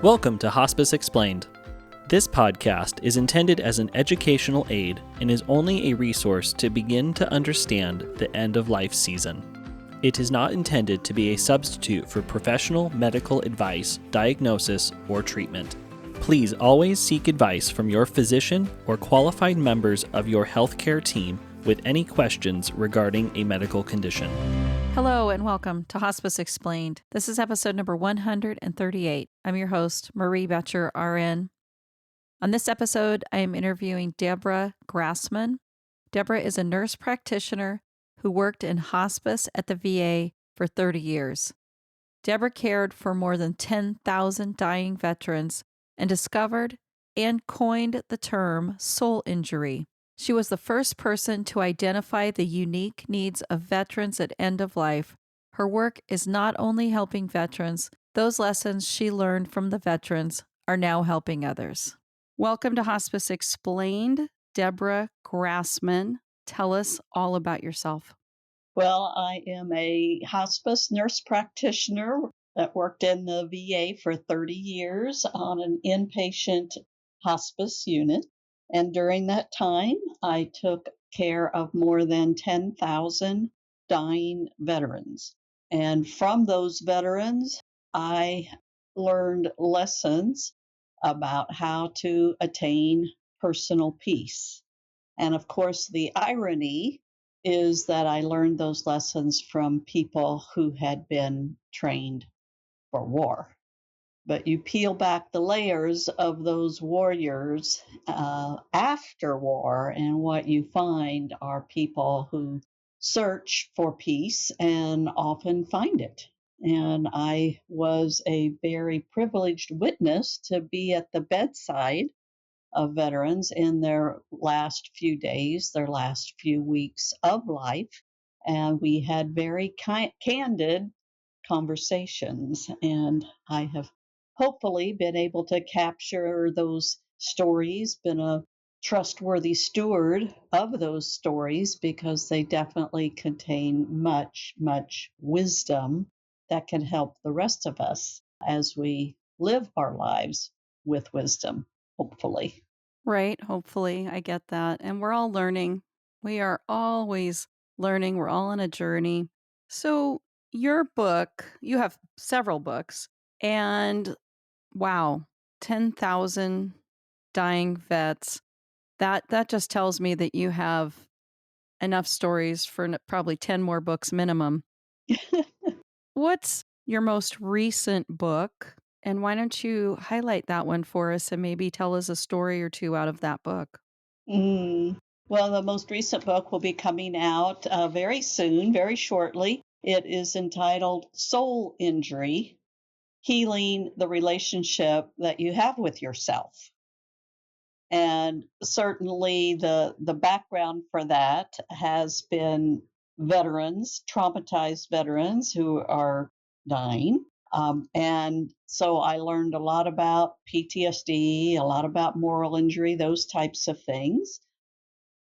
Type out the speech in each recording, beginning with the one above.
Welcome to Hospice Explained. This podcast is intended as an educational aid and is only a resource to begin to understand the end-of-life season. It is not intended to be a substitute for professional medical advice, diagnosis, or treatment. Please always seek advice from your physician or qualified members of your healthcare team with any questions regarding a medical condition. Hello and welcome to Hospice Explained. This is episode number 138. I'm your host, Marie Betcher, RN. On this episode, I am interviewing Deborah Grassman. Deborah is a nurse practitioner who worked in hospice at the VA for 30 years. Deborah cared for more than 10,000 dying veterans and discovered and coined the term soul injury. She was the first person to identify the unique needs of veterans at end of life. Her work is not only helping veterans, those lessons she learned from the veterans are now helping others. Welcome to Hospice Explained, Deborah Grassman. Tell us all about yourself. Well, I am a hospice nurse practitioner that worked in the VA for 30 years on an inpatient hospice unit. And during that time, I took care of more than 10,000 dying veterans. And from those veterans, I learned lessons about how to attain personal peace. And of course, the irony is that I learned those lessons from people who had been trained for war. But you peel back the layers of those warriors after war, and what you find are people who search for peace and often find it. And I was a very privileged witness to be at the bedside of veterans in their last few days, their last few weeks of life. And we had very candid conversations. And I have hopefully been able to capture those stories, been a trustworthy steward of those stories because they definitely contain much, much wisdom that can help the rest of us as we live our lives with wisdom, hopefully. Right, hopefully. I get that. And we're all learning. We are always learning. We're all on a journey. So, your book, you have several books, and wow, 10,000 dying vets. That just tells me that you have enough stories for probably 10 more books minimum. What's your most recent book? And why don't you highlight that one for us and maybe tell us a story or two out of that book? Well, the most recent book will be coming out very soon, very shortly. It is entitled Soul Injury, Healing the Relationship That You Have with Yourself. And certainly the background for that has been veterans, traumatized veterans who are dying. And so I learned a lot about PTSD, a lot about moral injury, those types of things.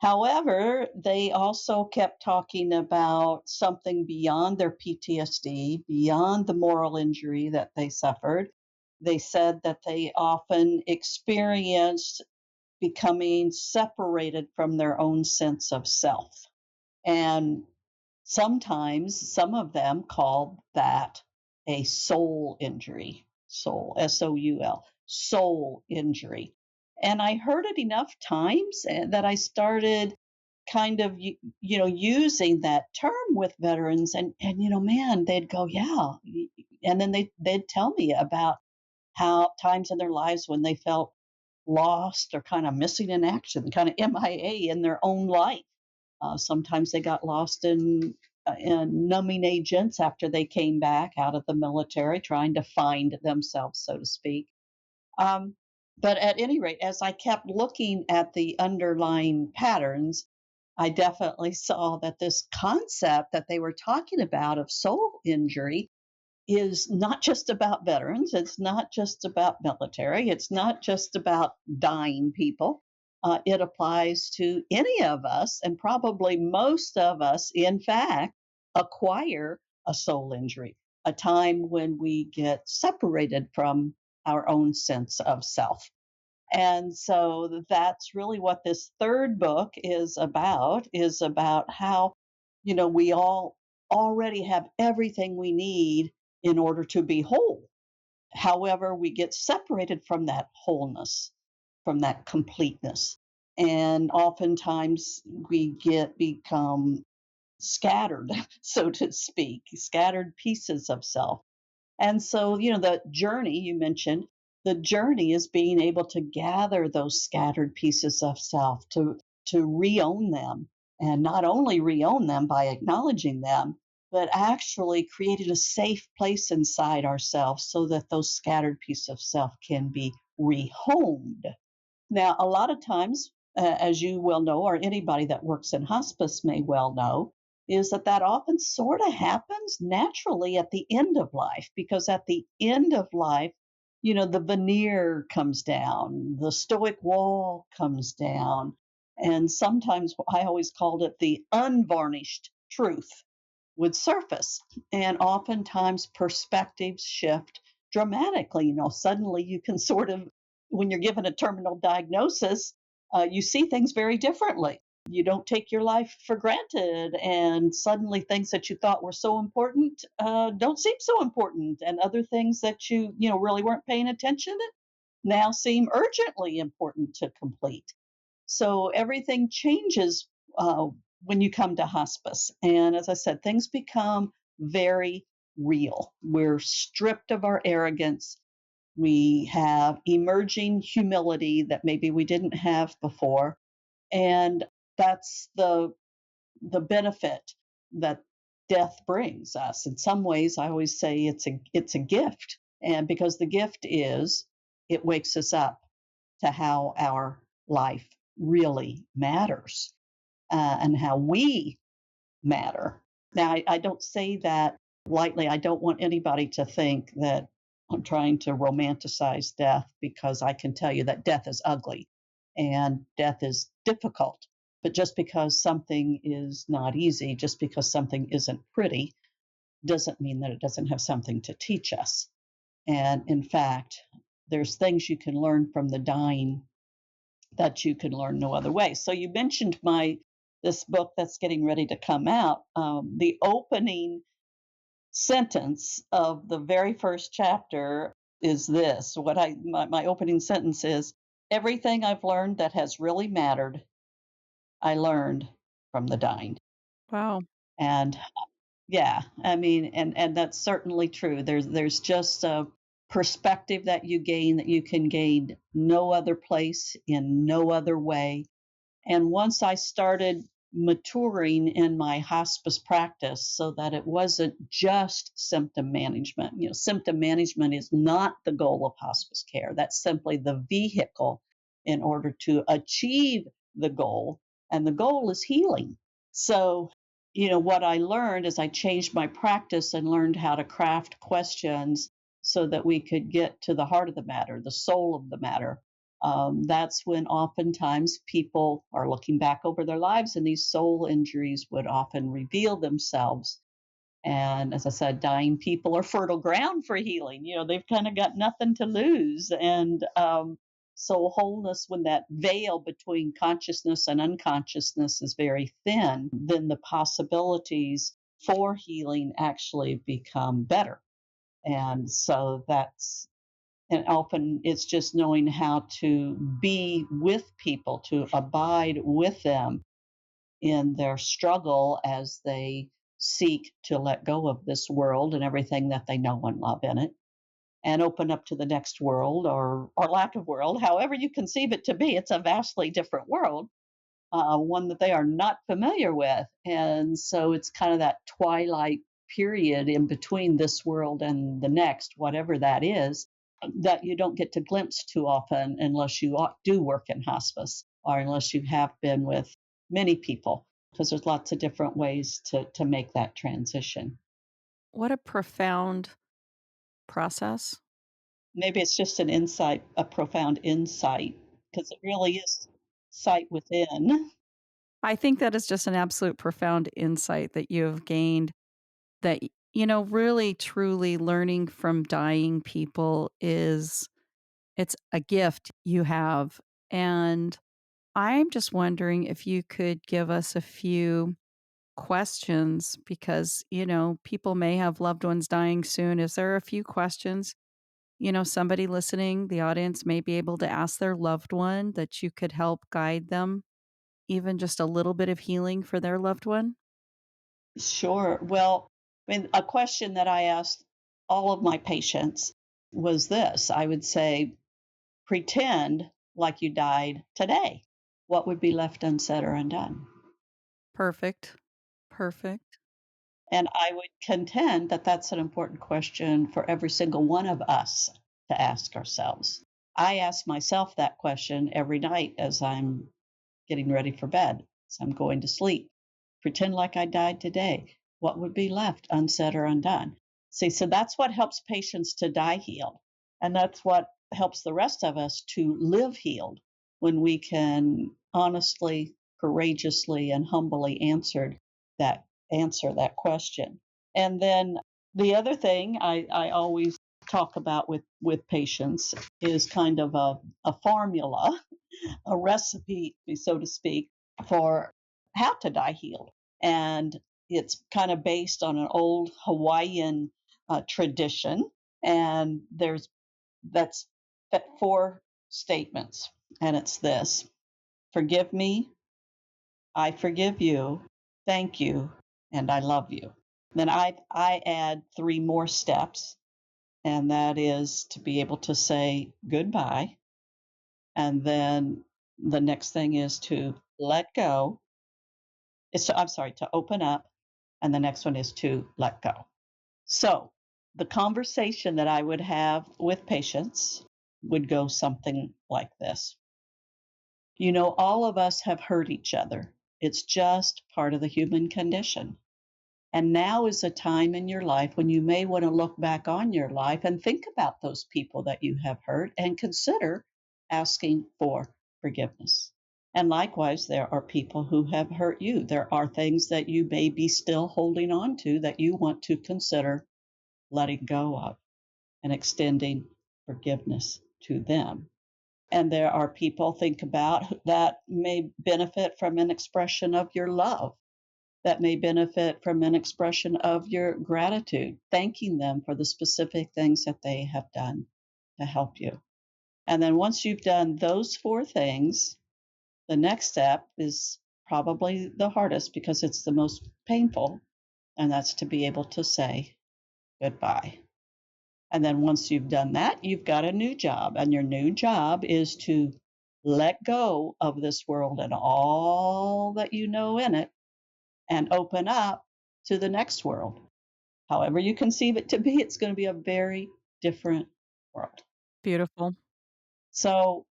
However, they also kept talking about something beyond their PTSD, beyond the moral injury that they suffered. They said that they often experienced becoming separated from their own sense of self. And sometimes some of them called that a soul injury, soul, S-O-U-L, soul injury. And I heard it enough times that I started kind of, using that term with veterans and man, they'd go, yeah. And then they'd tell me about how times in their lives when they felt lost or kind of missing in action, kind of MIA in their own life. Sometimes they got lost in numbing agents after they came back out of the military, trying to find themselves, so to speak. But at any rate, as I kept looking at the underlying patterns, I definitely saw that this concept that they were talking about of soul injury is not just about veterans. It's not just about military. It's not just about dying people. It applies to any of us, and probably most of us, in fact, acquire a soul injury, a time when we get separated from our own sense of self. And so that's really what this third book is about how, we all already have everything we need in order to be whole. However, we get separated from that wholeness, from that completeness. And oftentimes we become scattered, so to speak, scattered pieces of self. And so, the journey you mentioned, the journey is being able to gather those scattered pieces of self, to re-own them, and not only re-own them by acknowledging them, but actually creating a safe place inside ourselves so that those scattered pieces of self can be rehomed. Now, a lot of times, as you well know, or anybody that works in hospice may well know, is that often sort of happens naturally at the end of life, because at the end of life, the veneer comes down, the stoic wall comes down, and sometimes I always called it the unvarnished truth would surface. And oftentimes perspectives shift dramatically. Suddenly you can sort of, when you're given a terminal diagnosis, you see things very differently. You don't take your life for granted, and suddenly things that you thought were so important don't seem so important, and other things that you really weren't paying attention to now seem urgently important to complete. So everything changes when you come to hospice. And as I said, things become very real. We're stripped of our arrogance. We have emerging humility that maybe we didn't have before. And that's the benefit that death brings us. In some ways, I always say it's a gift. And because the gift is, it wakes us up to how our life really matters, and how we matter. Now, I don't say that lightly. I don't want anybody to think that I'm trying to romanticize death, because I can tell you that death is ugly and death is difficult. But just because something is not easy, just because something isn't pretty, doesn't mean that it doesn't have something to teach us. And in fact, there's things you can learn from the dying that you can learn no other way. So you mentioned this book that's getting ready to come out. The opening sentence of the very first chapter is this. My opening sentence is, everything I've learned that has really mattered, I learned from the dying. Wow. And yeah, I mean, and that's certainly true. There's just a perspective that you gain that you can gain no other place, in no other way. And once I started maturing in my hospice practice, so that it wasn't just symptom management. Symptom management is not the goal of hospice care. That's simply the vehicle in order to achieve the goal. And the goal is healing. So, what I learned is I changed my practice and learned how to craft questions so that we could get to the heart of the matter, the soul of the matter. That's when oftentimes people are looking back over their lives, and these soul injuries would often reveal themselves. And as I said, dying people are fertile ground for healing. They've kind of got nothing to lose. And so wholeness, when that veil between consciousness and unconsciousness is very thin, then the possibilities for healing actually become better. And so and often it's just knowing how to be with people, to abide with them in their struggle as they seek to let go of this world and everything that they know and love in it, and open up to the next world, or lack of world, however you conceive it to be. It's a vastly different world, one that they are not familiar with. And so it's kind of that twilight period in between this world and the next, whatever that is, that you don't get to glimpse too often unless you do work in hospice, or unless you have been with many people, because there's lots of different ways to make that transition. What a profound process. Maybe it's just an insight, a profound insight, because it really is sight within. I think that is just an absolute profound insight that you have gained, that Really, truly learning from dying people it's a gift you have. And I'm just wondering if you could give us a few questions because, people may have loved ones dying soon. Is there a few questions, somebody listening, the audience may be able to ask their loved one that you could help guide them, even just a little bit of healing for their loved one? Sure. Well, a question that I asked all of my patients was this. I would say, pretend like you died today. What would be left unsaid or undone? Perfect. Perfect. And I would contend that that's an important question for every single one of us to ask ourselves. I ask myself that question every night as I'm getting ready for bed, as I'm going to sleep. Pretend like I died today. What would be left unsaid or undone? See, so that's what helps patients to die healed. And that's what helps the rest of us to live healed when we can honestly, courageously, and humbly answer that question. And then the other thing I always talk about with patients is kind of a formula, a recipe, so to speak, for how to die healed. And it's kind of based on an old Hawaiian tradition. And that's 4 statements. And it's this: forgive me, I forgive you, thank you, and I love you. Then I add 3 more steps, and that is to be able to say goodbye. And then the next thing is to let go. I'm sorry, to open up. And the next one is to let go. So the conversation that I would have with patients would go something like this. All of us have hurt each other. It's just part of the human condition. And now is a time in your life when you may want to look back on your life and think about those people that you have hurt and consider asking for forgiveness. And likewise, there are people who have hurt you. There are things that you may be still holding on to that you want to consider letting go of and extending forgiveness to them. And there are people, think about, that may benefit from an expression of your love, that may benefit from an expression of your gratitude, thanking them for the specific things that they have done to help you. And then once you've done those 4 things, the next step is probably the hardest because it's the most painful, and that's to be able to say goodbye. And then once you've done that, you've got a new job, and your new job is to let go of this world and all that you know in it and open up to the next world. However you conceive it to be, it's going to be a very different world. Beautiful. So,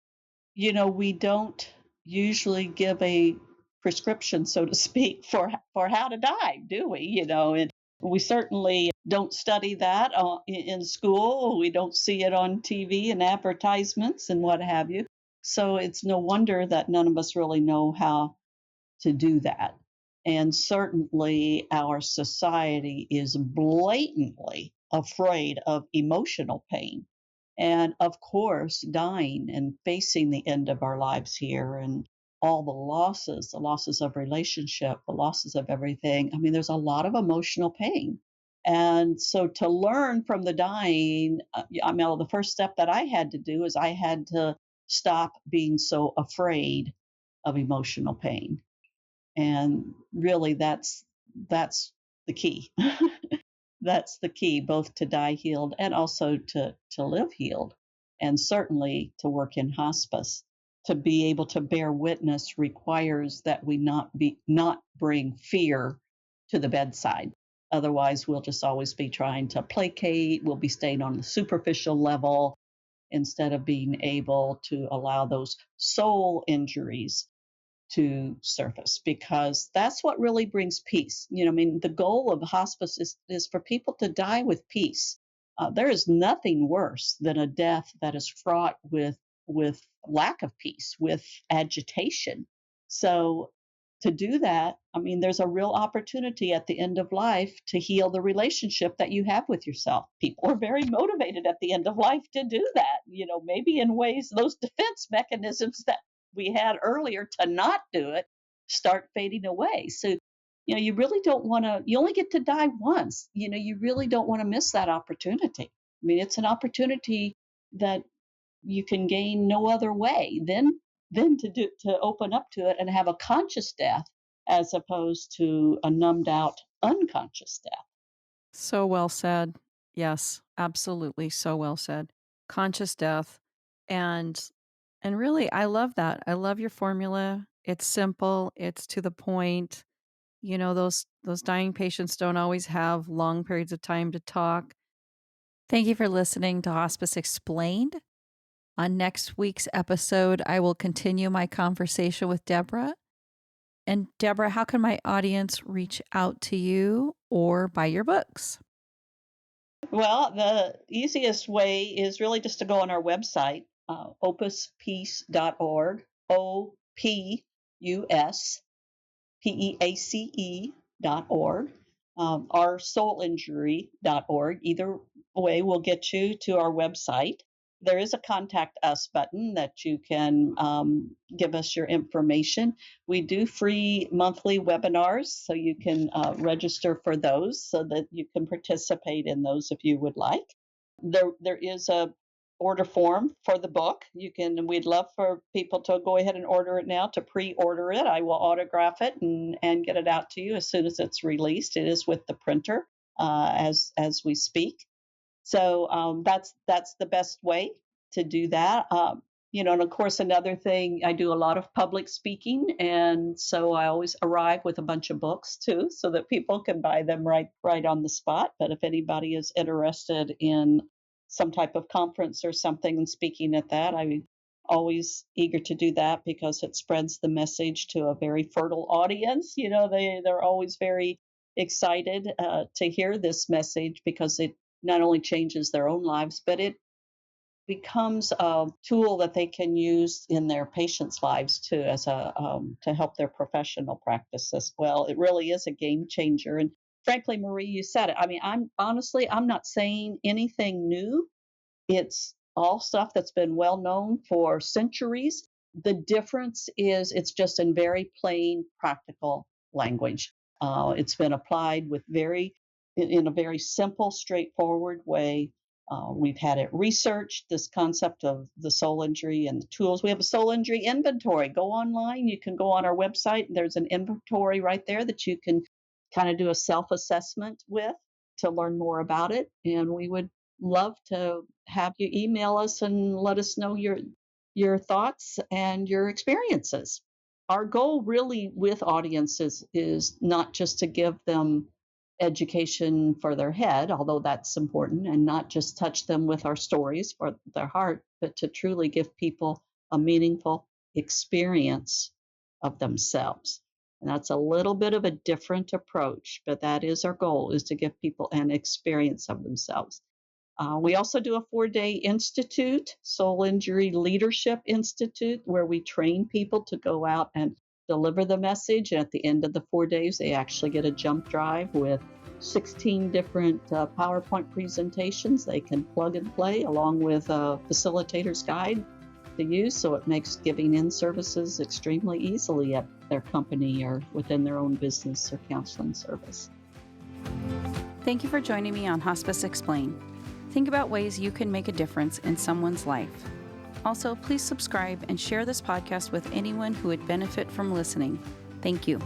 we don't usually give a prescription, so to speak, for how to die, do we? And we certainly don't study that in school. We don't see it on TV and advertisements and what have you. So it's no wonder that none of us really know how to do that. And certainly our society is blatantly afraid of emotional pain. And of course, dying and facing the end of our lives here and all the losses of relationship, the losses of everything. I mean, there's a lot of emotional pain. And so to learn from the dying, the first step that I had to do is I had to stop being so afraid of emotional pain. And really, that's the key. That's the key, both to die healed and also to live healed, and certainly to work in hospice. To be able to bear witness requires that we not bring fear to the bedside. Otherwise, we'll just always be trying to placate. We'll be staying on the superficial level instead of being able to allow those soul injuries to surface, because that's what really brings peace. The goal of hospice is for people to die with peace. There is nothing worse than a death that is fraught with lack of peace, with agitation. So to do that, I mean, there's a real opportunity at the end of life to heal the relationship that you have with yourself. People are very motivated at the end of life to do that, maybe in ways those defense mechanisms that we had earlier to not do it start fading away. So, you really don't want to, you only get to die once. You really don't want to miss that opportunity. I mean, it's an opportunity that you can gain no other way than to open up to it and have a conscious death as opposed to a numbed out unconscious death. So well said. Yes, absolutely. So well said. Conscious death. And really, I love that. I love your formula. It's simple. It's to the point. Those dying patients don't always have long periods of time to talk. Thank you for listening to Hospice Explained. On next week's episode, I will continue my conversation with Deborah. And Deborah, how can my audience reach out to you or buy your books? Well, the easiest way is really just to go on our website, opuspeace.org, opuspeace.org, or soulinjury.org. Either way will get you to our website. There is a contact us button that you can give us your information. We do free monthly webinars, so you can register for those so that you can participate in those if you would like. There is a order form for the book. We'd love for people to go ahead and order it now, to pre-order it. I will autograph it and get it out to you as soon as it's released. It is with the printer as we speak. So that's the best way to do that. And of course, another thing, I do a lot of public speaking, and so I always arrive with a bunch of books too, so that people can buy them right on the spot. But if anybody is interested in some type of conference or something and speaking at that, I'm always eager to do that because it spreads the message to a very fertile audience. They're always very excited to hear this message because it not only changes their own lives, but it becomes a tool that they can use in their patients' lives too, as to help their professional practice as well. It really is a game changer. And frankly, Marie, you said it. I mean, I'm not saying anything new. It's all stuff that's been well known for centuries. The difference is it's just in very plain, practical language. It's been applied in a very simple, straightforward way. We've had it researched, this concept of the soul injury and the tools. We have a soul injury inventory. Go online. You can go on our website. There's an inventory right there that you can kind of do a self-assessment with to learn more about it. And we would love to have you email us and let us know your thoughts and your experiences. Our goal really with audiences is not just to give them education for their head, although that's important, and not just touch them with our stories for their heart, but to truly give people a meaningful experience of themselves. And that's a little bit of a different approach, but that is our goal, is to give people an experience of themselves. We also do a 4-day institute, Soul Injury Leadership Institute, where we train people to go out and deliver the message. And at the end of the 4 days, they actually get a jump drive with 16 different PowerPoint presentations they can plug and play, along with a facilitator's guide to use. So it makes giving in services extremely easily at their company or within their own business or counseling service. Thank you for joining me on Hospice Explained. Think about ways you can make a difference in someone's life. Also, please subscribe and share this podcast with anyone who would benefit from listening. Thank you.